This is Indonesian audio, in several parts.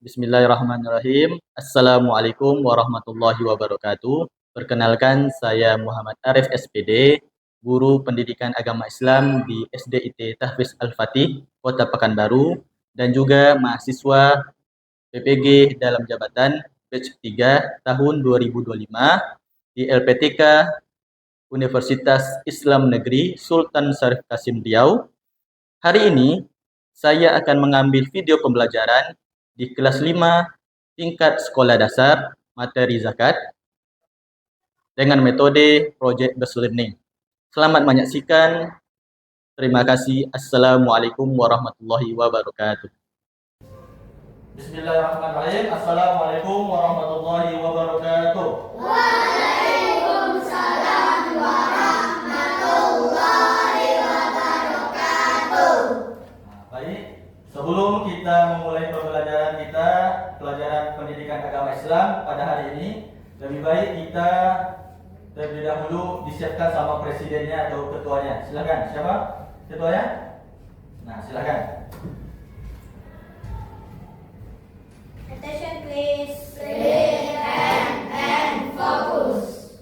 Bismillahirrahmanirrahim. Assalamualaikum warahmatullahi wabarakatuh. Perkenalkan, saya Muhammad Arif SPD, Guru Pendidikan Agama Islam di SDIT Tahfiz Al-Fatih, Kota Pekanbaru, dan juga mahasiswa PPG dalam jabatan batch 3 tahun 2025 di LPTK Universitas Islam Negeri Sultan Syarif Kasim Riau. Hari ini saya akan mengambil video pembelajaran di kelas 5 tingkat sekolah dasar materi zakat dengan metode project based learning. Selamat menyaksikan. Terima kasih. Assalamualaikum warahmatullahi wabarakatuh. Bismillahirrahmanirrahim. Assalamualaikum warahmatullahi wabarakatuh. Waalaikumsalam warahmatullahi wabarakatuh. Baik, sebelum kita memulai pembelajaran kita, pelajaran pendidikan agama Islam pada hari ini, lebih baik kita terlebih dahulu disiapkan sama presidennya atau ketuanya. Silakan, siapa ketuanya? Nah, silakan. Attention please. Clear and focus.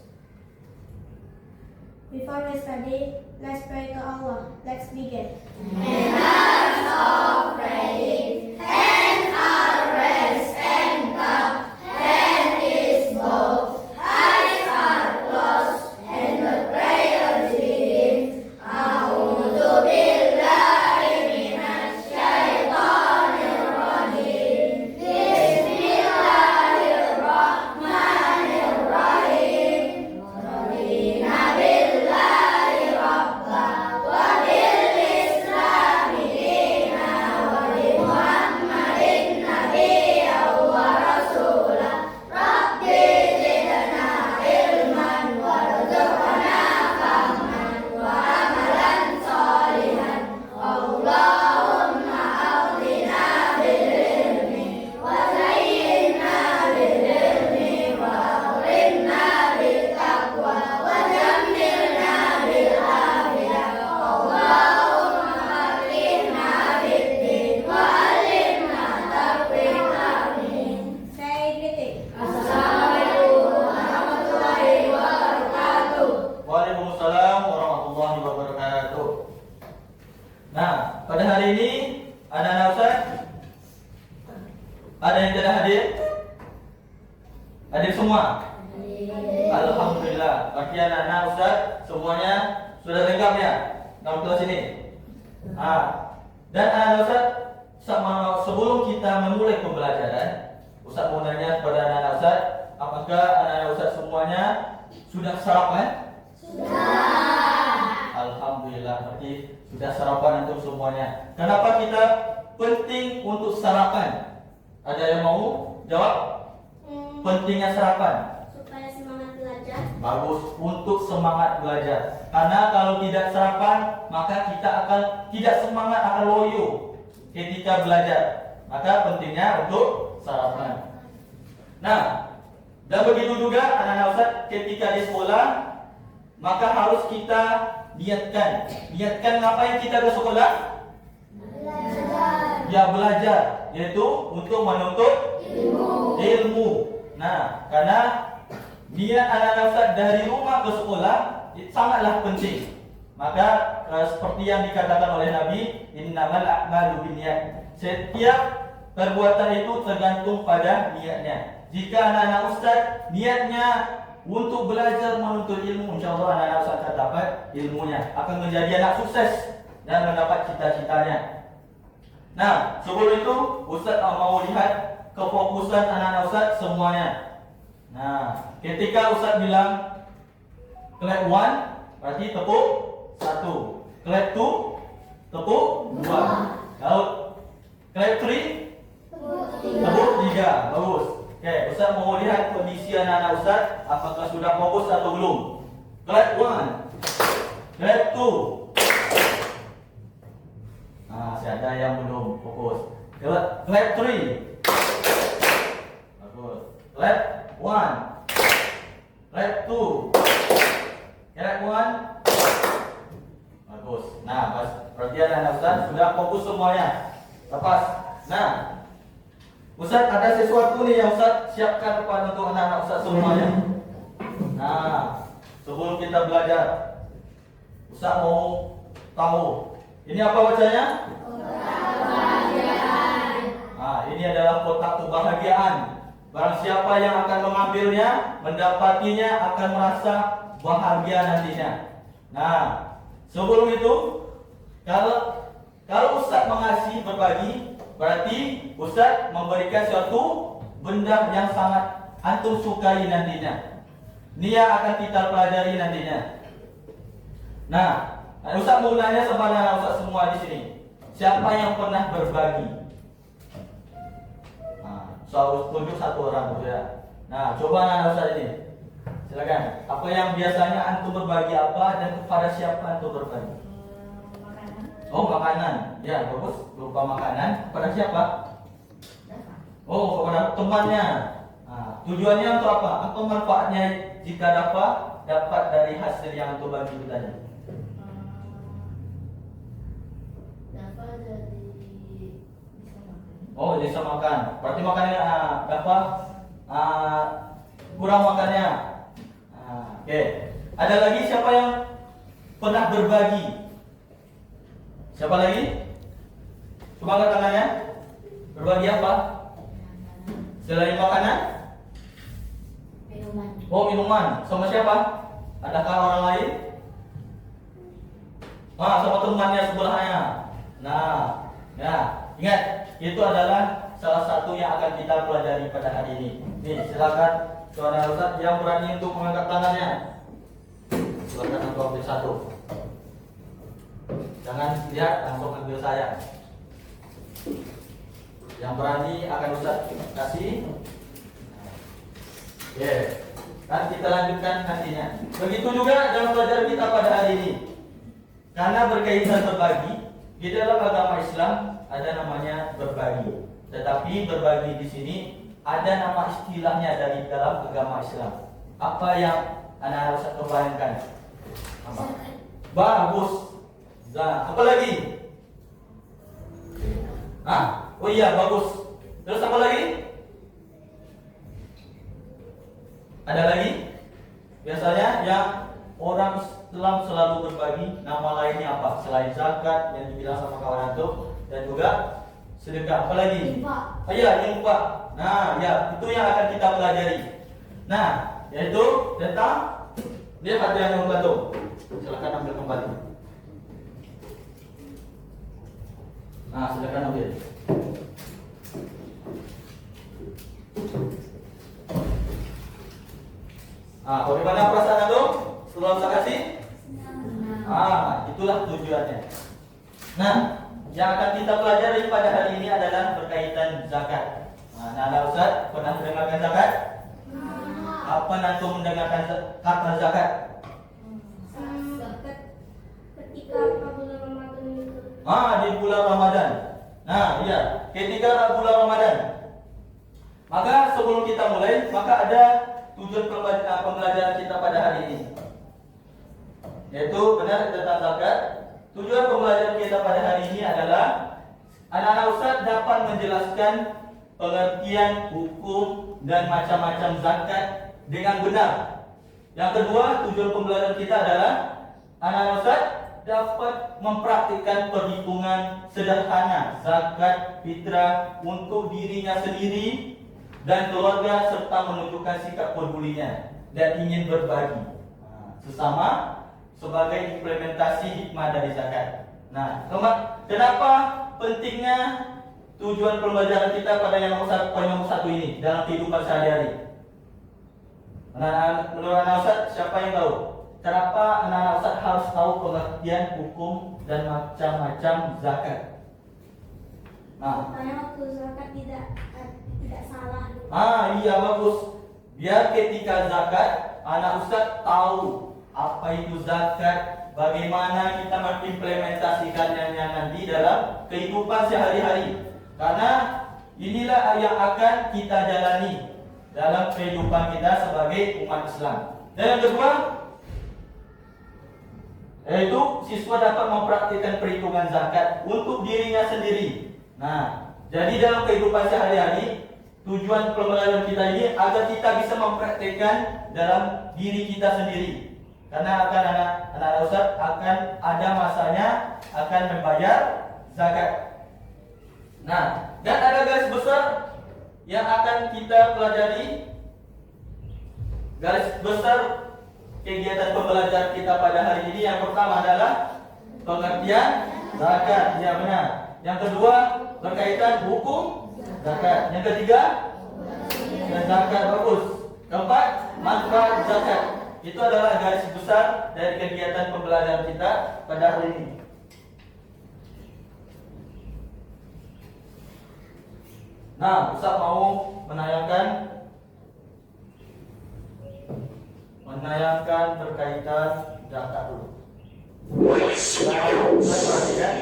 Before we study, let's pray to Allah. Let's begin. Manners of praying, hands are raised and cupped, hand is bowed, eyes are closed, and the prayer begins. A'udzu billahi minasy syaithanir rajim. Bismillahirrahmanirrahim. Radina billahi rabba wa bil islami dina wa bi Muhammadin nabiyyan wa rasula. Rabbi zidna ilman warzuqna fahman wa amalan sholihan. Allahumma awlina bil ilmi wa zayyinna bil ilmi wa akrimna bil taqwa wa jammilna bil afiyah. Allahumma faqqihna fid din wa 'allimna tawfiq. Amin. Say greeting. Assalamualaikum warahmatullahi wabarakatuh. Waalaikumsalam warahmatullahi wabarakatuh. Nah, pada hari ini anak-anak Ustaz, ada yang tidak hadir? Hadir semua? Alhamdulillah. Bagi anak-anak Ustaz, semuanya sudah lengkap ya dalam kelas ini. Dan anak-anak Ustaz, sebelum kita memulai pembelajaran, Ustaz mau nanya kepada anak-anak Ustaz, apakah anak-anak Ustaz semuanya sudah sarapan? Alhamdulillah, berarti sudah sarapan untuk semuanya. Kenapa kita penting untuk sarapan? Ada yang mau jawab? Pentingnya sarapan? Supaya semangat belajar. Bagus, untuk semangat belajar. Karena kalau tidak sarapan, maka kita akan tidak semangat, akan loyo ketika belajar. Maka pentingnya untuk sarapan. Nah, dan begitu juga anak-anak Ustaz ketika di sekolah, maka harus kita niatkan. Niatkan ngapain kita ke sekolah? Belajar. Ya, belajar, yaitu untuk menuntut ilmu. Nah, karena niat anak-anak Ustaz dari rumah ke sekolah sangatlah penting. Maka seperti yang dikatakan oleh Nabi, innamal a'malu binniyat. Setiap perbuatan itu tergantung pada niatnya. Jika anak-anak Ustaz niatnya untuk belajar menuntut ilmu, insyaallah anak-anak Ustaz akan dapat ilmunya, akan menjadi anak sukses dan mendapat cita-citanya. Nah, sebelum itu Ustaz mau lihat kefokusan anak-anak Ustaz semuanya. Nah, ketika Ustaz bilang clap 1, berarti tepuk 1. Clap 2, tepuk 2. Kalau clap 3, tepuk 3. Bagus. Oke, Ustaz mau lihat kondisi anak-anak Ustaz, apakah sudah fokus atau belum. Clap 1, clap 2. Masih ada yang belum fokus. Clap 3. Bagus. Clap 1. Clap 2. Clap 1. Bagus. Nah, berarti anak-anak Ustaz sudah fokus semuanya. Lepas. Nah, Ustaz ada sesuatu nih yang Ustaz siapkan kepada untuk anak-anak Ustaz semuanya. Nah, sebelum kita belajar, Ustaz mau tahu ini apa bacanya? Nah, ini adalah kotak kebahagiaan. Barang siapa yang akan mengambilnya, mendapatinya akan merasa bahagia nantinya. Nah, sebelum itu, kalau Ustaz mengasihi berbagi, berarti Ustaz memberikan suatu benda yang sangat antum sukai nantinya. Ini yang akan kita pelajari nantinya. Nah, Ustaz mau nanya sama anak Ustaz semua di sini. Siapa yang pernah berbagi? Nah, Ustaz tunjuk satu orang ya. Nah, coba anak Ustaz ini. Silakan. Apa yang biasanya antum berbagi apa dan kepada siapa antum berbagi? Makanan. Oh, makanan. Ya, bagus. Berupa makanan. Kepada siapa? Oh, kepada temannya. Nah, tujuannya untuk apa? Atau manfaatnya jika dapat dari hasil yang antum bagi itu tadi? Dapat dari bisa makan. Oh, bisa makan. Berarti makannya dapat kurang makannya. Oke. Ada lagi siapa yang pernah berbagi? Siapa lagi? Coba angkat tangannya. Berbagi apa? Selain makanan? Minuman. Oh, minuman. Sama siapa? Adakah orang lain? Sama temannya sebelahnya. Nah, ya, ingat, itu adalah salah satu yang akan kita pelajari pada hari ini. Nih, silakan saudara Ustaz yang berani untuk mengangkat tangannya. Silakan untuk ambil satu. Jangan lihat, langsung ambil saya. Yang berani akan Ustaz kasih. Oke, dan kita lanjutkan nantinya. Begitu juga dalam pelajaran kita pada hari ini. Karena berkaitan berbagi, di dalam agama Islam ada namanya berbagi. Tetapi berbagi di sini ada nama istilahnya dari dalam agama Islam. Apa yang anak harus kebayangkan? Apa? Bagus. Nah, apa lagi? Oh iya, bagus. Terus apa lagi? Ada lagi? Biasanya yang orang Islam selalu berbagi, nama lainnya apa? Selain zakat yang dibilang sama kawan antum dan juga sedekah. Apa lagi? Infak. Oh iya, infak. Nah, ya, itu yang akan kita pelajari. Nah, yaitu tentang dia ada yang membantu. Silakan ambil kembali. Nah, silakan ambil. Bagaimana perasaan antum setelah saya kasih? Itulah tujuannya. Nah, yang akan kita pelajari pada hari ini adalah berkaitan zakat. Nah, Ustaz pernah mendengarkan zakat? Apa antum mendengarkan kata zakat? Zakat ketika bulan Ramadan itu. Di bulan Ramadan. Nah, iya, ketika bulan Ramadan. Maka sebelum kita mulai, maka ada tujuan pembelajaran kita pada hari ini. Yaitu benar tentang zakat. Tujuan pembelajaran kita pada hari ini adalah anak-anak Ustaz dapat menjelaskan pengertian hukum dan macam-macam zakat dengan benar. Yang kedua, tujuan pembelajaran kita adalah anak-anak Ustaz dapat mempraktikkan perhitungan sederhana zakat fitrah untuk dirinya sendiri dan keluarga serta menunjukkan sikap pedulinya dan ingin berbagi sesama sebagai implementasi hikmah dari zakat. Nah, kenapa pentingnya tujuan pembelajaran kita pada yang nomor satu ini dalam kehidupan sehari-hari? Menurut anak Ustaz, siapa yang tahu? Kenapa anak-anak Ustaz harus tahu pengertian hukum dan macam-macam zakat? Karena waktu zakat tidak salah. Iya bagus. Biar ketika zakat anak Ustaz tahu apa itu zakat, bagaimana kita mengimplementasikannya nanti dalam kehidupan sehari-hari. Karena inilah yang akan kita jalani dalam kehidupan kita sebagai umat Islam. Dan yang kedua, yaitu siswa dapat mempraktikkan perhitungan zakat untuk dirinya sendiri. Nah, jadi dalam kehidupan sehari-hari tujuan pembelajaran kita ini agar kita bisa mempraktikkan dalam diri kita sendiri. Karena akan anak Ustaz akan ada masanya akan membayar zakat. Nah, dan ada garis besar yang akan kita pelajari. Garis besar kegiatan pembelajaran kita pada hari ini yang pertama adalah pengertian zakat. Ya benar. Yang kedua berkaitan hukum zakat. Yang ketiga zakat, bagus. Keempat manfaat zakat. Itu adalah garis besar dari kegiatan pembelajaran kita pada hari ini. Nah, Ustaz mau menayangkan berkaitan zakat dulu. Perhatikan.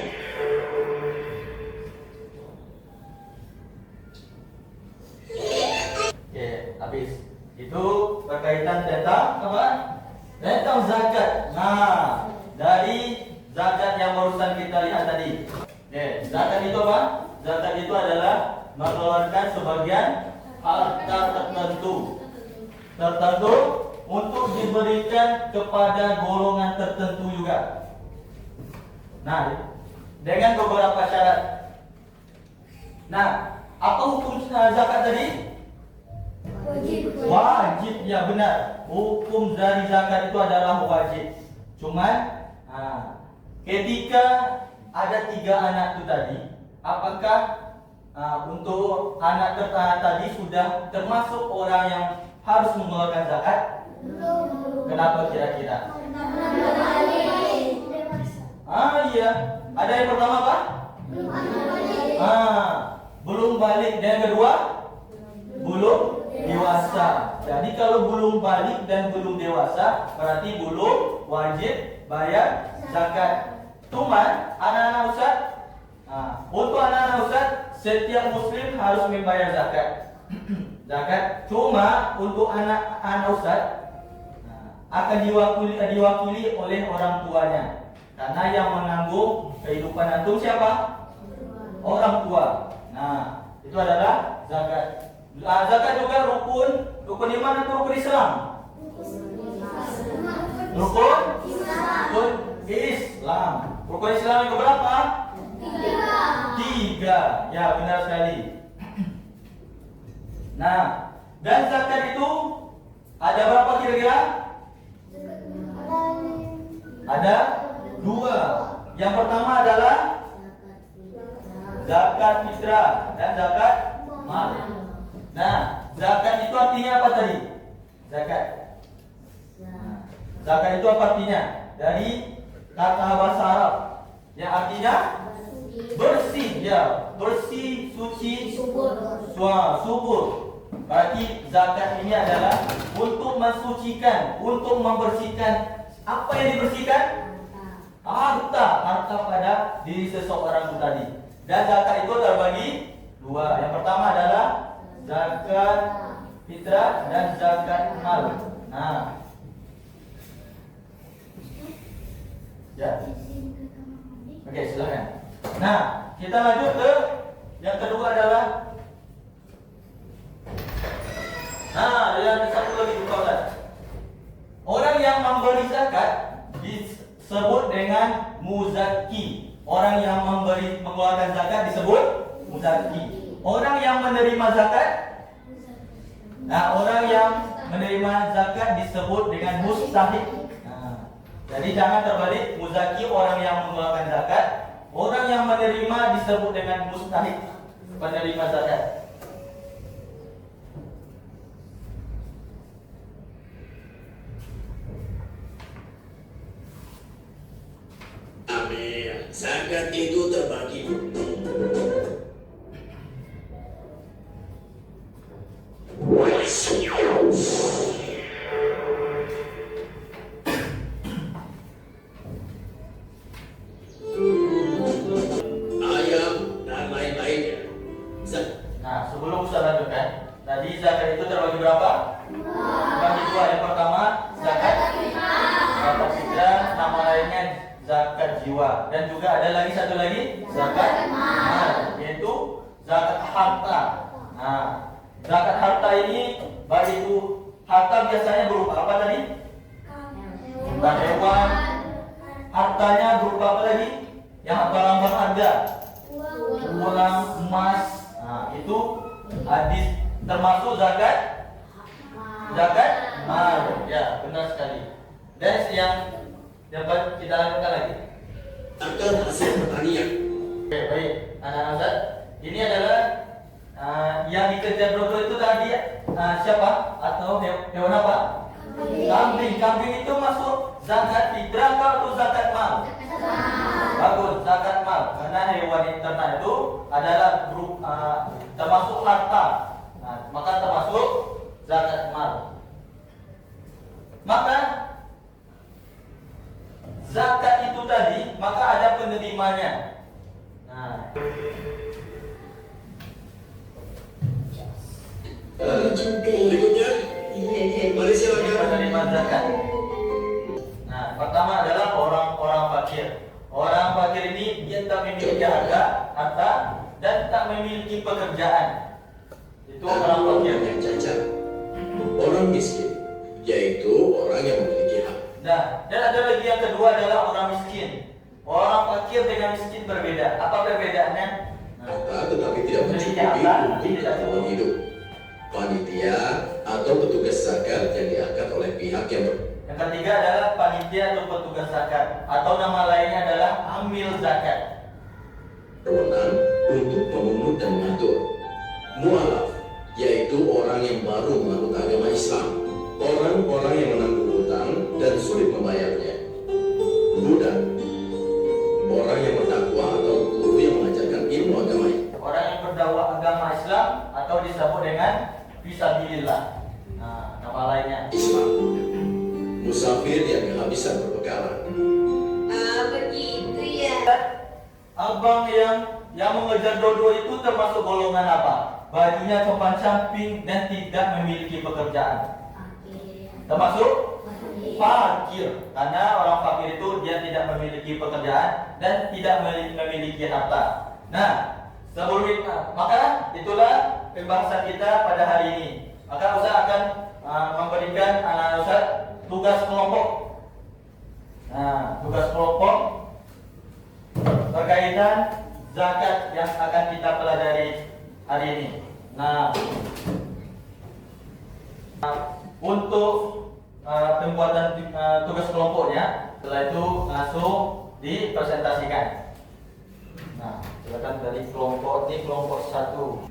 Oke, habis. Itu berkaitan tentang apa? Tentang zakat. Nah, dari zakat yang barusan kita lihat tadi. Oke, zakat itu apa? Zakat itu adalah mengeluarkan sebagian harta tertentu untuk diberikan kepada golongan tertentu juga. Nah, dengan beberapa syarat. Nah, apa hukum zakat tadi? Wajib, ya benar. Hukum dari zakat itu adalah wajib. Cuman ketika ada 3 anak itu tadi, apakah untuk anak tadi sudah termasuk orang yang harus mengeluarkan zakat? Kenapa kira-kira? Iya. Ada yang pertama apa? Belum balik. Dan yang kedua? Belum dewasa. Jadi kalau belum balik dan belum dewasa, berarti belum wajib bayar zakat. Cuman anak-anak Ustaz, untuk anak-anak Ustaz, setiap muslim harus membayar zakat. Cuma untuk anak-anak Ustaz akan diwakili oleh orang tuanya. Karena yang menanggung kehidupan antum siapa? Orang tua. Nah, itu adalah zakat. Zakat juga rukun iman atau rukun Islam? Rukun Islam. Rukun Islam yang keberapa? 3. Ya, benar sekali. Nah, dan zakat itu ada berapa kira-kira? Ada 2. Yang pertama adalah zakat fitrah dan zakat mal. Nah, zakat itu artinya apa tadi? Zakat itu apa artinya? Dari kata bahasa Arab yang artinya bersih, ya, bersih, suci, subur. Berarti zakat ini adalah untuk mensucikan, untuk membersihkan. Apa yang dibersihkan? Harta pada diri seseorang itu tadi. Dan zakat itu terbagi 2. Yang pertama adalah zakat fitrah dan zakat mal. Nah, ya. Oke, silakan. Nah, kita lanjut ke yang kedua adalah. Nah, yang satu lagi bukan. Orang yang memberi zakat disebut dengan muzaki. Orang yang mengeluarkan zakat disebut muzaki. Orang yang menerima zakat, orang yang menerima zakat disebut dengan mustahik. Jadi jangan terbalik, muzaki orang yang mengeluarkan zakat, orang yang menerima disebut dengan mustahik, penerima zakat. Amin. Zakat itu terbagi. Ayam dan lain-lainnya. Nah, sebelum saya lanjutkan, tadi zakat itu terbagi berapa? Bagi 2. Yang pertama zakat fitrah, nama lainnya zakat jiwa. Dan juga ada lagi satu lagi zakat mal, yaitu zakat harta. Nah, Yang barang berharga, Uang. uang, emas. Nah, itu hadis termasuk zakat mal. Ya, benar sekali. Dan yang dapat kita lakukan lagi. Zakat hasil pertanian. Oke, baik. Anak-anak Ustaz, ini adalah yang dikejar Bro itu tadi siapa? Atau hewan apa? Kambing. Kambing itu masuk zakat fitrah atau zakat mal? Bagus, zakat mal. Karena hewan ternak itu adalah termasuk harta. Nah, maka termasuk zakat mal. Maka zakat itu tadi, maka ada penerimanya. Nah, Berikutnya, mari ini silakan. penerima zakat. Nah, pertama adalah orang-orang fakir. Orang fakir ini dia tak memiliki harta dan tak memiliki pekerjaan. Itu orang fakir. Yang cacat. Orang miskin, yaitu orang yang memiliki hak. Nah, dan ada lagi yang kedua adalah orang miskin. Orang fakir dengan miskin berbeda. Apa perbedaannya? Nah, Harta tetapi tidak memiliki mencukupi harta, untuk tidak keperluan cukup. hidup. Panitia atau petugas zakat yang diangkat oleh pihak yang Yang ketiga adalah panitia atau petugas zakat, atau nama lainnya adalah amil zakat. berwenang untuk memungut dan mengatur. Mualaf, yaitu orang yang baru menganut agama Islam, orang-orang yang menanggung hutang dan sulit membayarnya. Budak, orang yang berdakwah atau guru yang mengajarkan ilmu agama. Orang yang berdakwah agama Islam atau disebut dengan fisabilillah. Nah, nama lainnya. Islam, musafir yang kehabisan perbekalan. Begitu ya. Abang yang mengejar dodo itu termasuk golongan apa? Bajunya sopan samping dan tidak memiliki pekerjaan. Termasuk fakir, karena orang fakir itu dia tidak memiliki pekerjaan dan tidak memiliki harta. Nah, sebelum itu, maka itulah pembahasan kita pada hari ini. Maka Ustaz akan memberikan anak Ustaz tugas kelompok. Nah, tugas kelompok berkaitan zakat yang akan kita pelajari hari ini. Nah, untuk pembuatan tugas kelompoknya, setelah itu langsung dipresentasikan. Nah, silakan dari kelompok ini, kelompok 1.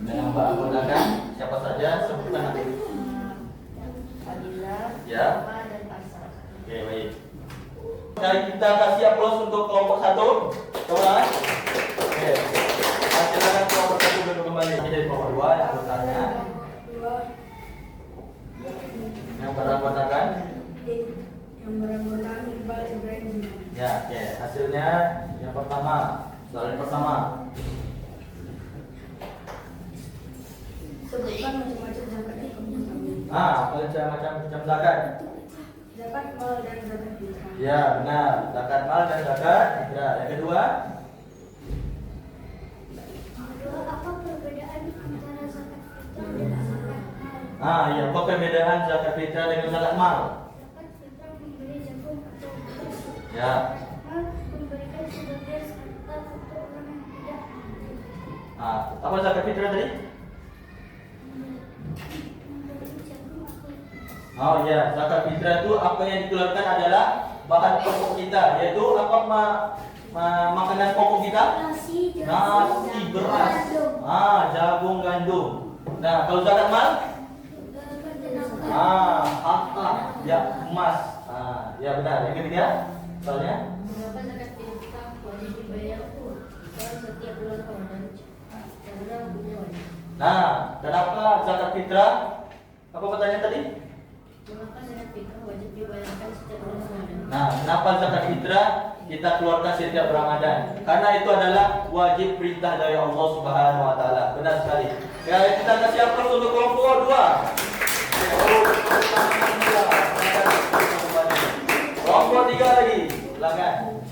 Dengan Mbak menggunakan siapa saja sebutkan nanti. Ya. Oke, baik. Mari kita kasih aplaus untuk kelompok 1. Coba. Oke. Silakan kelompok 1 duduk kembali. Ini dari kelompok 2 yang bertanya. Yang beranggotakan. Ya, oke. Hasilnya yang pertama. Soal yang pertama. Sebutkan macam-macam zakat itu. Macam-macam zakat. Zakat mal dan zakat fitrah. Ya, benar. Zakat mal dan zakat fitrah. Yang kedua. Apa perbedaan antara zakat fitrah dan zakat mal? Iya, apa perbedaan zakat fitrah dengan zakat mal? Zakat fitrah memberi jagung atau beras. Ya. Mal memberikan sebagian harta untuk orang yang tidak mampu. Apa zakat fitrah tadi? Memberi jagung atau Oh ya, zakat fitrah itu apa yang dikeluarkan adalah bahan pokok kita, yaitu apa makanan pokok kita? nasi, Nasi, beras, jagung, gandum. Nah, kalau zakat mal? Harta, ya emas. Ya benar. Yang ketiga, soalnya? Berapa zakat fitrah wajib dibayar setiap bulan Ramadan? Karena hukumnya wajib. Nah, kenapa zakat fitrah? Apa pertanyaan tadi? Mengapa zakat fitrah wajib dibayarkan setiap bulan Ramadan? Nah, kenapa zakat fitrah kita keluarkan setiap Ramadan? Karena itu adalah wajib perintah dari Allah Subhanahu wa taala. Benar sekali. Ya, kita kasih aplaus untuk kelompok 2. silakan.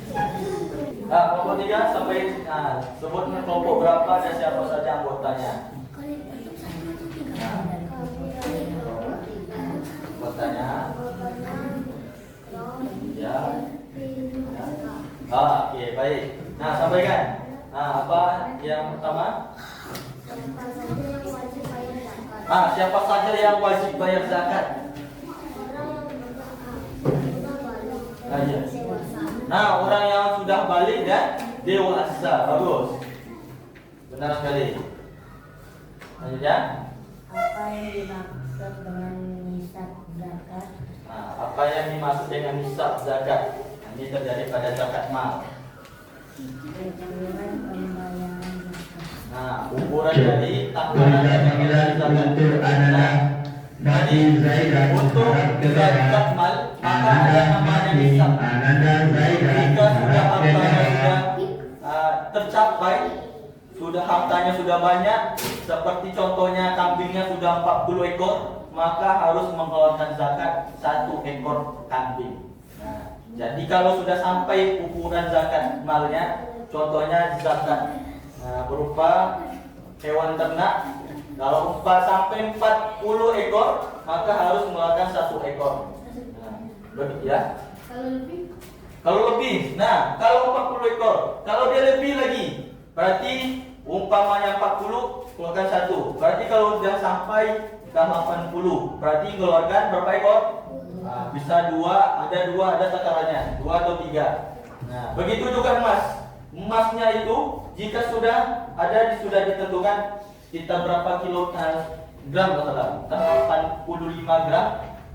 Nah, kelompok 3 sampai sebut kelompok berapa dan siapa saja anggotanya. Anggotanya. Ya. Oke, baik. Nah, sampaikan. Nah, apa yang pertama? Siapa saja yang wajib bayar zakat? Iya. Nah, orang yang sudah balik dan dewasa. Bagus. Benar sekali. Lanjut ya. Apa yang dimaksud dengan nisab zakat? Apa yang dimaksud dengan nisab zakat? Ini terjadi pada zakat mal. Ukuran pembayaran zakat. Ukuran dari takaran untuk anak Nabi Zaidan untuk zakat mal, maka ada namanya nisab. Jika sudah hartanya tercapai, sudah hartanya sudah banyak, seperti contohnya kambingnya sudah 40 ekor, maka harus mengeluarkan zakat 1 ekor kambing. Jadi kalau sudah sampai ukuran zakat malnya, contohnya zakat berupa hewan ternak, kalau sampai 40 ekor, maka harus mengeluarkan 1 ekor. Begitu ya. Kalau lebih, kalau 40 ekor, kalau dia lebih lagi, berarti umpamanya 40, keluarkan 1. Berarti kalau sudah sampai ke 80, berarti keluarkan berapa ekor? Bisa 2, ada takarannya, 2 atau 3. Begitu juga emas. Emasnya itu jika sudah ditentukan sekitar berapa gram, 85 gram.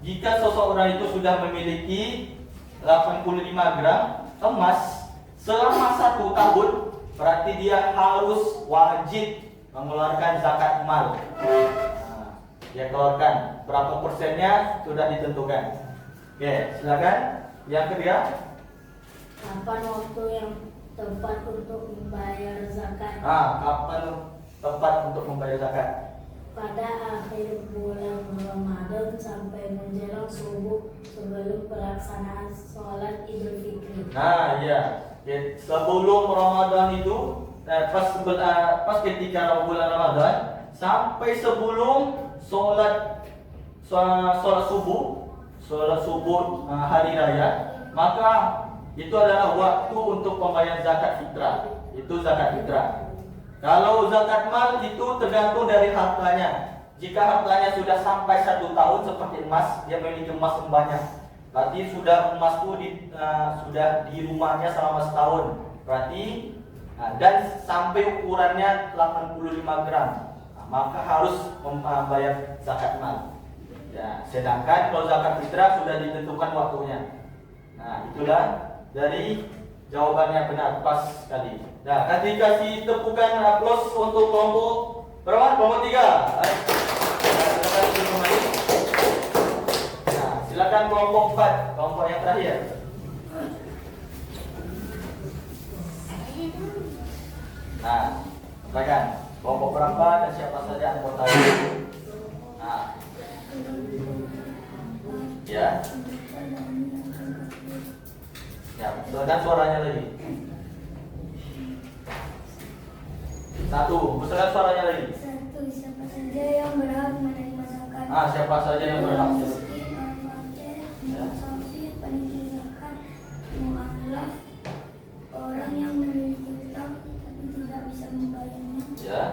Jika seseorang itu sudah memiliki 85 gram emas selama 1 tahun, berarti dia harus wajib mengeluarkan zakat mal. Dia keluarkan berapa persennya sudah ditentukan. Oke, silakan. Yang ketiga, Kapan waktu yang tepat untuk membayar zakat? kapan tepat untuk membayar zakat? Pada akhir bulan Ramadan sampai menjelang subuh sebelum pelaksanaan sholat Idul Fitri. Iya. Oke, sebelum Ramadan itu, pas ketika bulan Ramadan sampai sebelum sholat subuh hari raya, maka itu adalah waktu untuk pembayaran zakat fitrah. Itu zakat fitrah. Kalau zakat mal itu tergantung dari hartanya. Jika hartanya sudah sampai 1 tahun seperti emas, dia memiliki emas yang banyak, berarti sudah emas itu sudah di rumahnya selama setahun. Berarti dan sampai ukurannya 85 gram, maka harus membayar zakat mal. Ya, sedangkan kalau zakat fitrah sudah ditentukan waktunya. Itulah dari jawabannya benar, pas sekali. Kasih tepukan aplaus untuk kelompok berapa? Kelompok 3. Silakan kelompok 4, kelompok yang terakhir. Silakan kelompok berapa dan siapa saja anggotanya. Ya, silakan suaranya lagi. 1, besarkan suaranya lagi. 1. Siapa saja yang berhak menerima zakat? Siapa saja yang berhak? Miskin, orang fakir, musafir, panitia zakat, mu'alaf, orang yang memiliki hutang tapi tidak bisa membayarnya, Ya.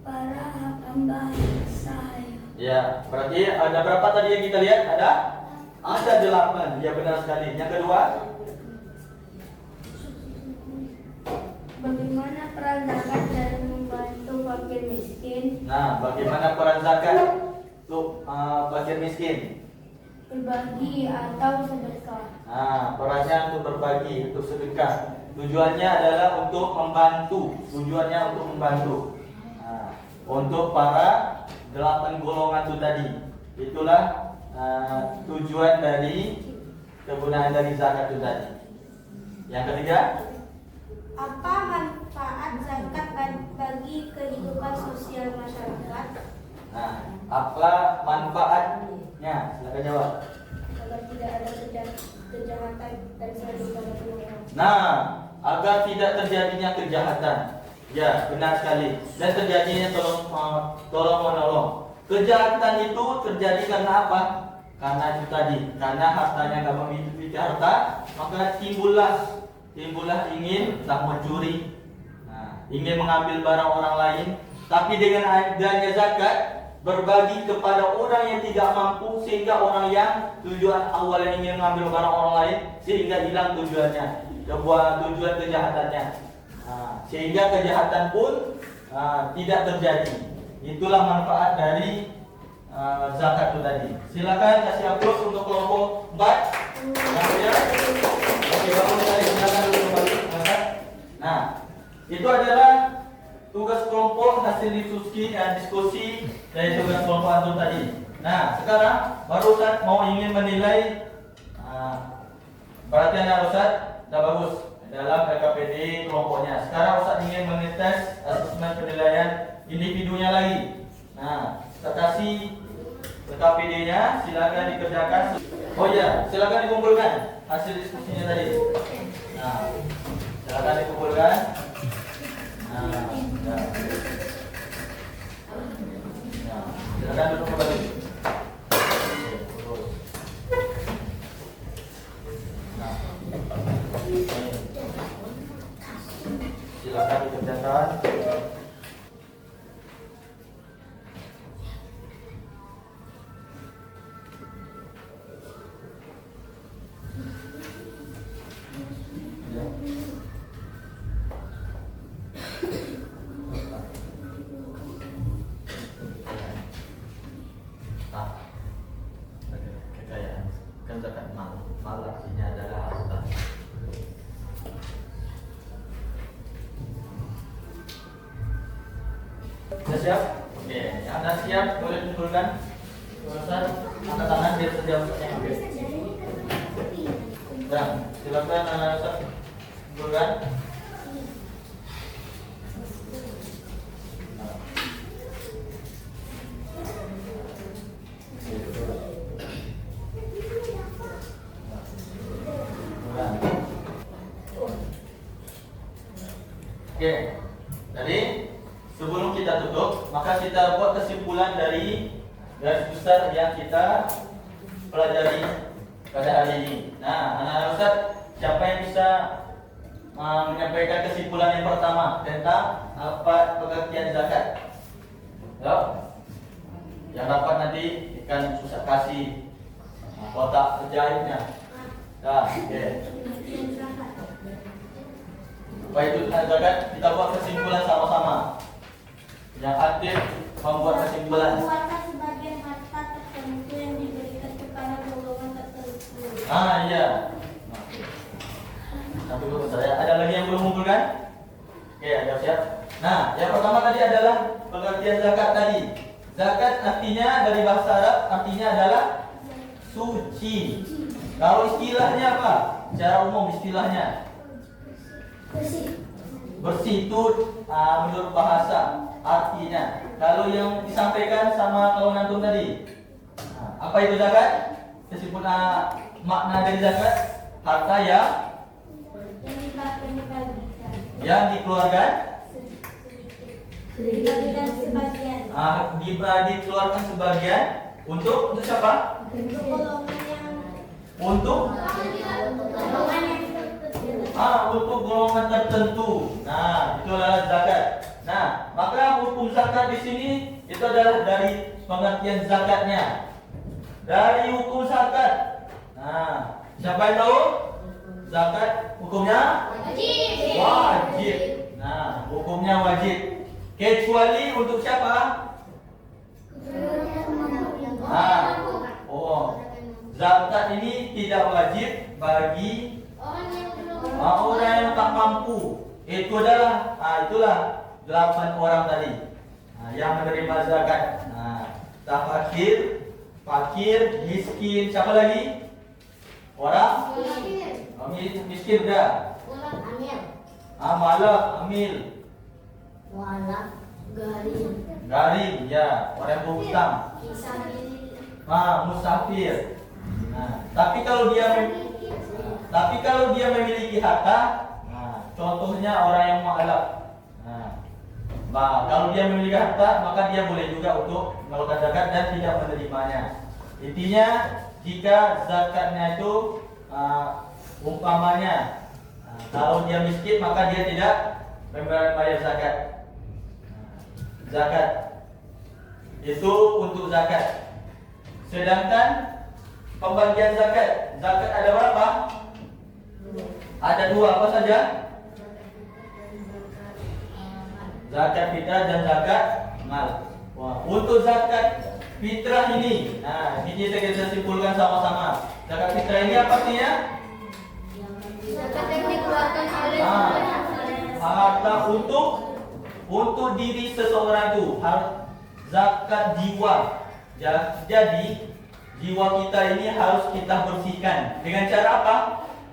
para hamba sahaya. Ya, berarti ada berapa tadi yang kita lihat? Ada 8. Ya, benar sekali. Yang kedua, Bagaimana peran zakat dalam membantu fakir miskin? bagaimana peran zakat untuk fakir miskin? Berbagi atau sedekah. Perannya untuk berbagi, untuk sedekah. Tujuannya adalah untuk membantu. Untuk para 8 golongan itu tadi. Itulah tujuan dari kegunaan dari zakat itu tadi. Yang ketiga, Apa manfaat zakat bagi kehidupan sosial masyarakat? apa manfaatnya? Silakan jawab. Agar tidak ada kejahatan dan selalu pada orang. Nah, agar tidak terjadinya kejahatan. Ya, benar sekali. Dan terjadinya tolong menolong. Kejahatan itu terjadi karena apa? Karena itu tadi, karena hartanya nggak memiliki harta, maka timbullah ingin mencuri, ingin mengambil barang orang lain. Tapi dengan adanya zakat, berbagi kepada orang yang tidak mampu, sehingga orang yang tujuan awal yang ingin mengambil barang orang lain, sehingga hilang tujuannya, tujuan kejahatannya. Sehingga kejahatan pun tidak terjadi. Itulah manfaat dari zakat itu tadi. Silakan kasih aplaus untuk kelompok 4. Ya. Oke, bagus sekali. Silakan dulu kembali. Nah, itu adalah tugas kelompok hasil diskusi dari tugas kelompok antum tadi. Nah, sekarang baru Ustaz mau ingin menilai perhatian Ustaz sudah bagus dalam LKPD kelompoknya. Sekarang Ustaz ingin mengetes asesmen penilaian individunya lagi. Nah, kita kasih LKPD-nya, silakan dikerjakan. Oh ya, silakan dikumpulkan hasil diskusinya tadi. Nah, silakan dikumpulkan. Nah, ya. Nah, silakan duduk kembali. Nah, silakan dikerjakan. Kekayaan kan zakat mal artinya adalah harta. Sudah siap? Oke, yang anda siap boleh kumpulkan. Ustaz, angkat tangan biar sejauh yang ambil. Dan silakan Ustaz kumpulkan. Oke, jadi sebelum kita tutup, maka kita buat kesimpulan dari garis besar yang kita pelajari pada hari ini. Nah, anak-anak Ustaz, siapa yang bisa menyampaikan kesimpulan yang pertama tentang apa pengertian zakat? Yo, yang dapat nanti ikan susah kasih kotak ajaibnya. Nah, oke. Baik itu zakat, kita buat kesimpulan sama-sama. Yang aktif membuat kesimpulan. Mengeluarkan sebagian harta tertentu yang diberikan kepada golongan tertentu. Iya. Nah, tunggu saya. Ada lagi yang belum mengumpulkan? Oke, ada siap. Nah, yang pertama tadi adalah pengertian zakat tadi. Zakat artinya dari bahasa Arab artinya adalah suci. Kalau istilahnya apa? Secara umum istilahnya bersih itu menurut bahasa artinya. Kalau yang disampaikan sama kawan antum tadi, apa itu zakat? Kesimpulan makna dari zakat, harta yang dikeluarkan Dibagikan sebagian dikeluarkan sebagian untuk siapa? untuk golongan yang Untuk golongan yang untuk golongan tertentu. Nah, itu adalah zakat. Nah, maka hukum zakat di sini itu adalah dari pengertian zakatnya. Dari hukum zakat. Nah, siapa yang tahu? Zakat hukumnya wajib. Nah, hukumnya wajib. Kecuali untuk siapa? Zakat ini tidak wajib bagi orang yang tak mampu. Itu adalah itulah 8 orang tadi yang menerima zakat. Fakir, miskin, siapa lagi? Orang miskin dah. Malak, amil, garim, ya, orang yang berhutang. Musafir. Tapi kalau dia Tapi kalau dia memiliki harta, contohnya orang yang mualaf. Kalau dia memiliki harta, maka dia boleh juga untuk melakukan zakat dan tidak menerimanya. Intinya, jika zakatnya itu umpamanya kalau dia miskin, maka dia tidak membayar zakat. Zakat itu untuk zakat. Sedangkan pembagian zakat ada berapa? Ada dua, apa saja? Zakat fitrah dan zakat mal. Untuk zakat fitrah ini, ini kita simpulkan sama-sama. Zakat fitrah ini apa artinya? Zakat yang dikeluarkan oleh Harta untuk diri seseorang itu, zakat jiwa. Jadi jiwa kita ini harus kita bersihkan dengan cara apa?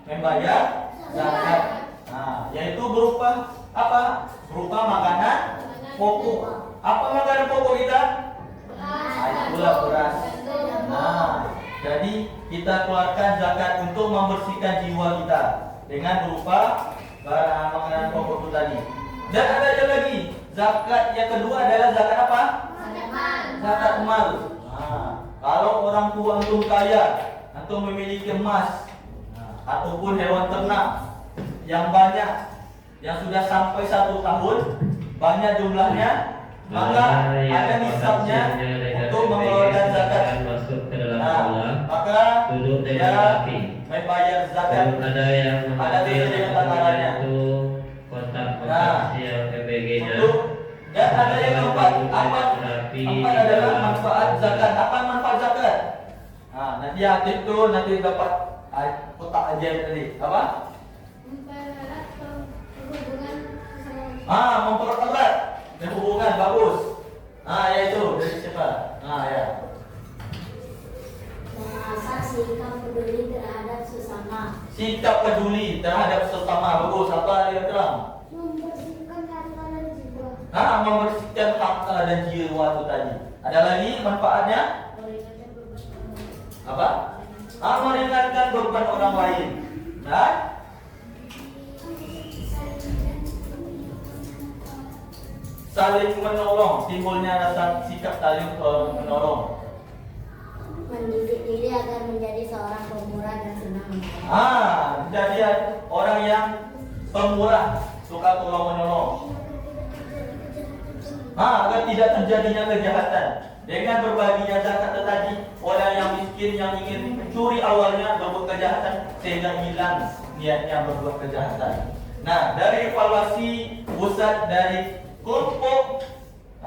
Membayar zakat. Yaitu berupa apa? Berupa makanan pokok. Apa makanan pokok kita? Gula, beras. Jadi kita keluarkan zakat untuk membersihkan jiwa kita dengan berupa makanan pokok itu tadi. Dan ada lagi, zakat yang kedua adalah zakat apa? Zakat mal. Kalau orang tua antum kaya, antum memiliki emas ataupun hewan ternak yang banyak, yang sudah sampai 1 tahun, banyak jumlahnya, maka ada nisabnya untuk mengeluarkan zakat. Maka dia membayar zakat. Ada yang sesuai takarannya. itu kotak-kotak yang PBG-nya. Dan ada yang keempat. Apa adalah manfaat zakat? Apa manfaat zakat? Nanti aktif tuh nanti dapat kotak aja tadi. Apa? Mempererat hubungan, bagus. Ya itu dari siapa? Ya. Mengasah sikap peduli terhadap sesama. Sikap peduli terhadap sesama, bagus. Apa dia terang? Membersihkan harta dan jiwa. Membersihkan harta dan jiwa itu tadi. Ada lagi manfaatnya? Apa? Meringankan beban orang lain. Dan saling menolong, timbulnya rasa sikap saling menolong. Mendidik diri agar menjadi seorang pemurah dan senang. Jadi orang yang pemurah, suka tolong menolong. Agar tidak terjadinya kejahatan. Dengan berbaginya zakat tadi, orang yang miskin yang ingin mencuri awalnya berbuat kejahatan sehingga hilang niatnya berbuat kejahatan. Dari evaluasi Ustaz dari kelompok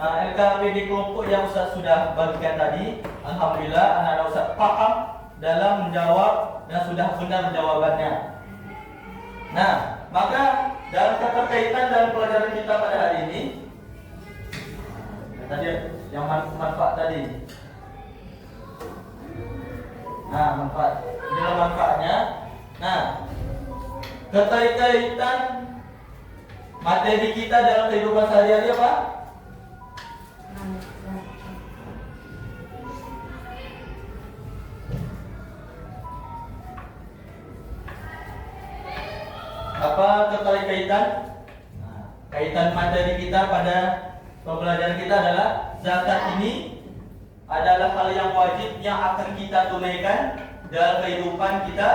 LKPD kelompok yang Ustaz sudah bagikan tadi, alhamdulillah anak-anak Ustaz paham dalam menjawab dan sudah benar jawabannya. Maka dalam keterkaitan dalam pelajaran kita pada hari ini, tadi yang manfaat tadi. Manfaat. Inilah manfaatnya. Keterkaitan materi kita dalam kehidupan sehari-hari apa? Apa keterkaitan? Kaitan materi kita pada pembelajaran kita adalah zakat ini adalah hal yang wajib yang akan kita tunaikan dalam kehidupan kita.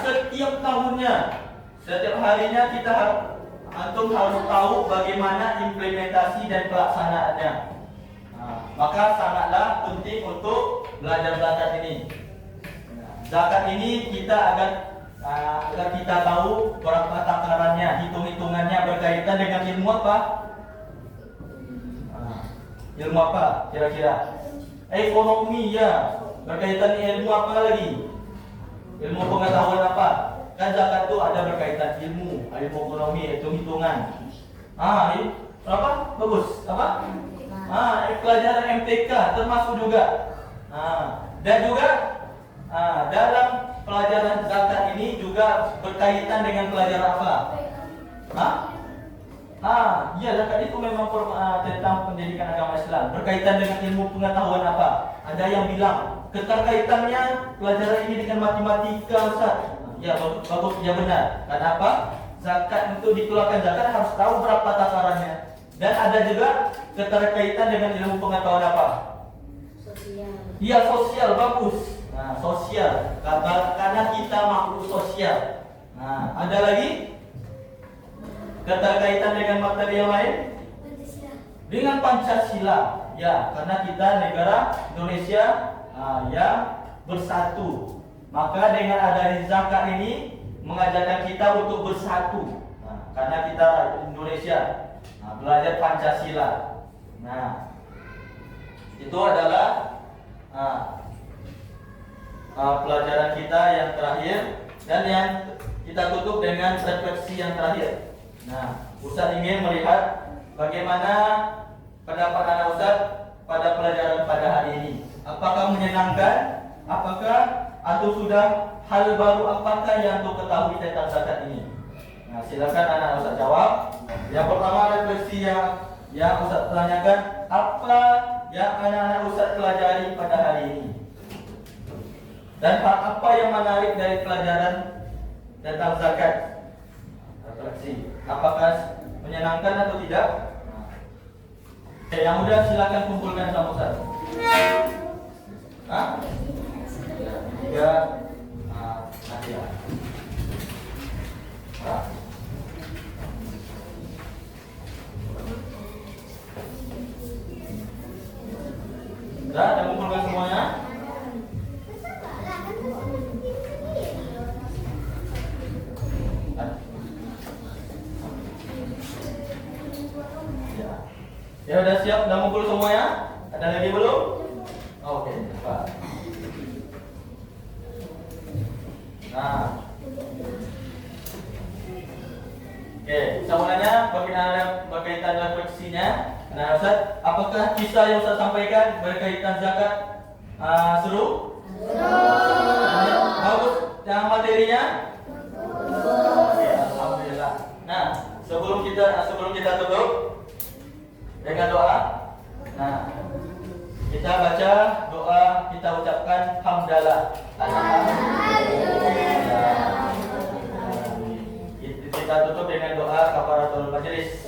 Setiap tahunnya, setiap harinya kita antum harus tahu bagaimana implementasi dan pelaksanaannya. Maka sangatlah penting untuk belajar zakat ini. Zakat ini kita agar kita tahu berapa takarannya, hitung-hitungannya berkaitan dengan ilmu apa? Ilmu apa kira-kira? Ekonomi ya. Berkaitan ilmu apa lagi? Ilmu pengetahuan apa? Kan zakat itu ada berkaitan ilmu ekonomi, hitung-hitungan. Apa? Bagus. Apa? Pelajaran MTK termasuk juga. Dan juga dalam pelajaran zakat ini juga berkaitan dengan pelajaran apa? Ya zakat itu memang tentang pendidikan agama Islam. Berkaitan dengan ilmu pengetahuan apa? Ada yang bilang keterkaitannya pelajaran ini dengan matematika, Ustaz? Ya, bagus, ya benar. Kenapa? Zakat, untuk dikeluarkan zakat harus tahu berapa takarannya. Dan ada juga keterkaitan dengan ilmu pengetahuan apa? Sosial. Iya, sosial, bagus. Nah, sosial, karena kita makhluk sosial. Nah, ada lagi keterkaitan dengan materi yang lain? Pancasila. Dengan Pancasila. Ya, karena kita negara Indonesia yang bersatu. Maka dengan adanya zakat ini mengajarkan kita untuk bersatu. Nah, karena kita Indonesia, belajar Pancasila. Nah, itu adalah pelajaran kita yang terakhir, dan yang kita tutup dengan refleksi yang terakhir. Nah, Ustaz ingin melihat bagaimana pendapat anak Ustaz pada pelajaran pada hari ini. Apakah menyenangkan? Apakah atau sudah hal baru apakah yang untuk ketahui tentang zakat ini? Nah, silakan anak Ustaz jawab. Yang pertama, refleksi yang Ustaz tanyakan, apa yang anak-anak Ustaz pelajari pada hari ini? Dan apa yang menarik dari pelajaran tentang zakat? Refleksi. Apakah menyenangkan atau tidak? Oke, yang mudah silakan kumpulkan sama Ustaz. Tiga. Nanti ya. Sudah, ada kumpulkan semuanya? Ya udah siap, udah ngumpul semuanya? Ada lagi belum? Oke, Pak. Nah, oke, saya mau nanya berkaitan refleksinya. Nah, Ustaz, apakah kisah yang Ustaz sampaikan berkaitan zakat seru? Bagus. Yang materinya? Oke, alhamdulillah. Nah, sebelum kita tutup dengan doa. Nah, kita baca doa, kita ucapkan hamdalah. Kita tutup dengan doa kafaratul majelis.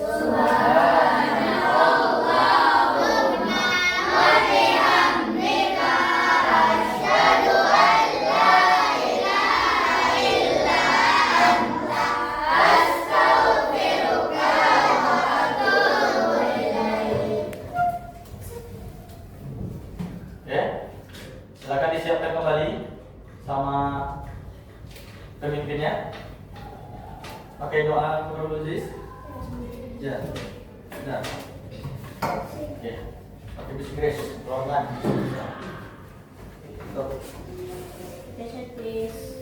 Silakan disiapkan kembali sama pemimpinnya. Pakai doa Qur'an. Ya. Nah. Oke. Pakai bismillah. Keluarkan. Stop. Please.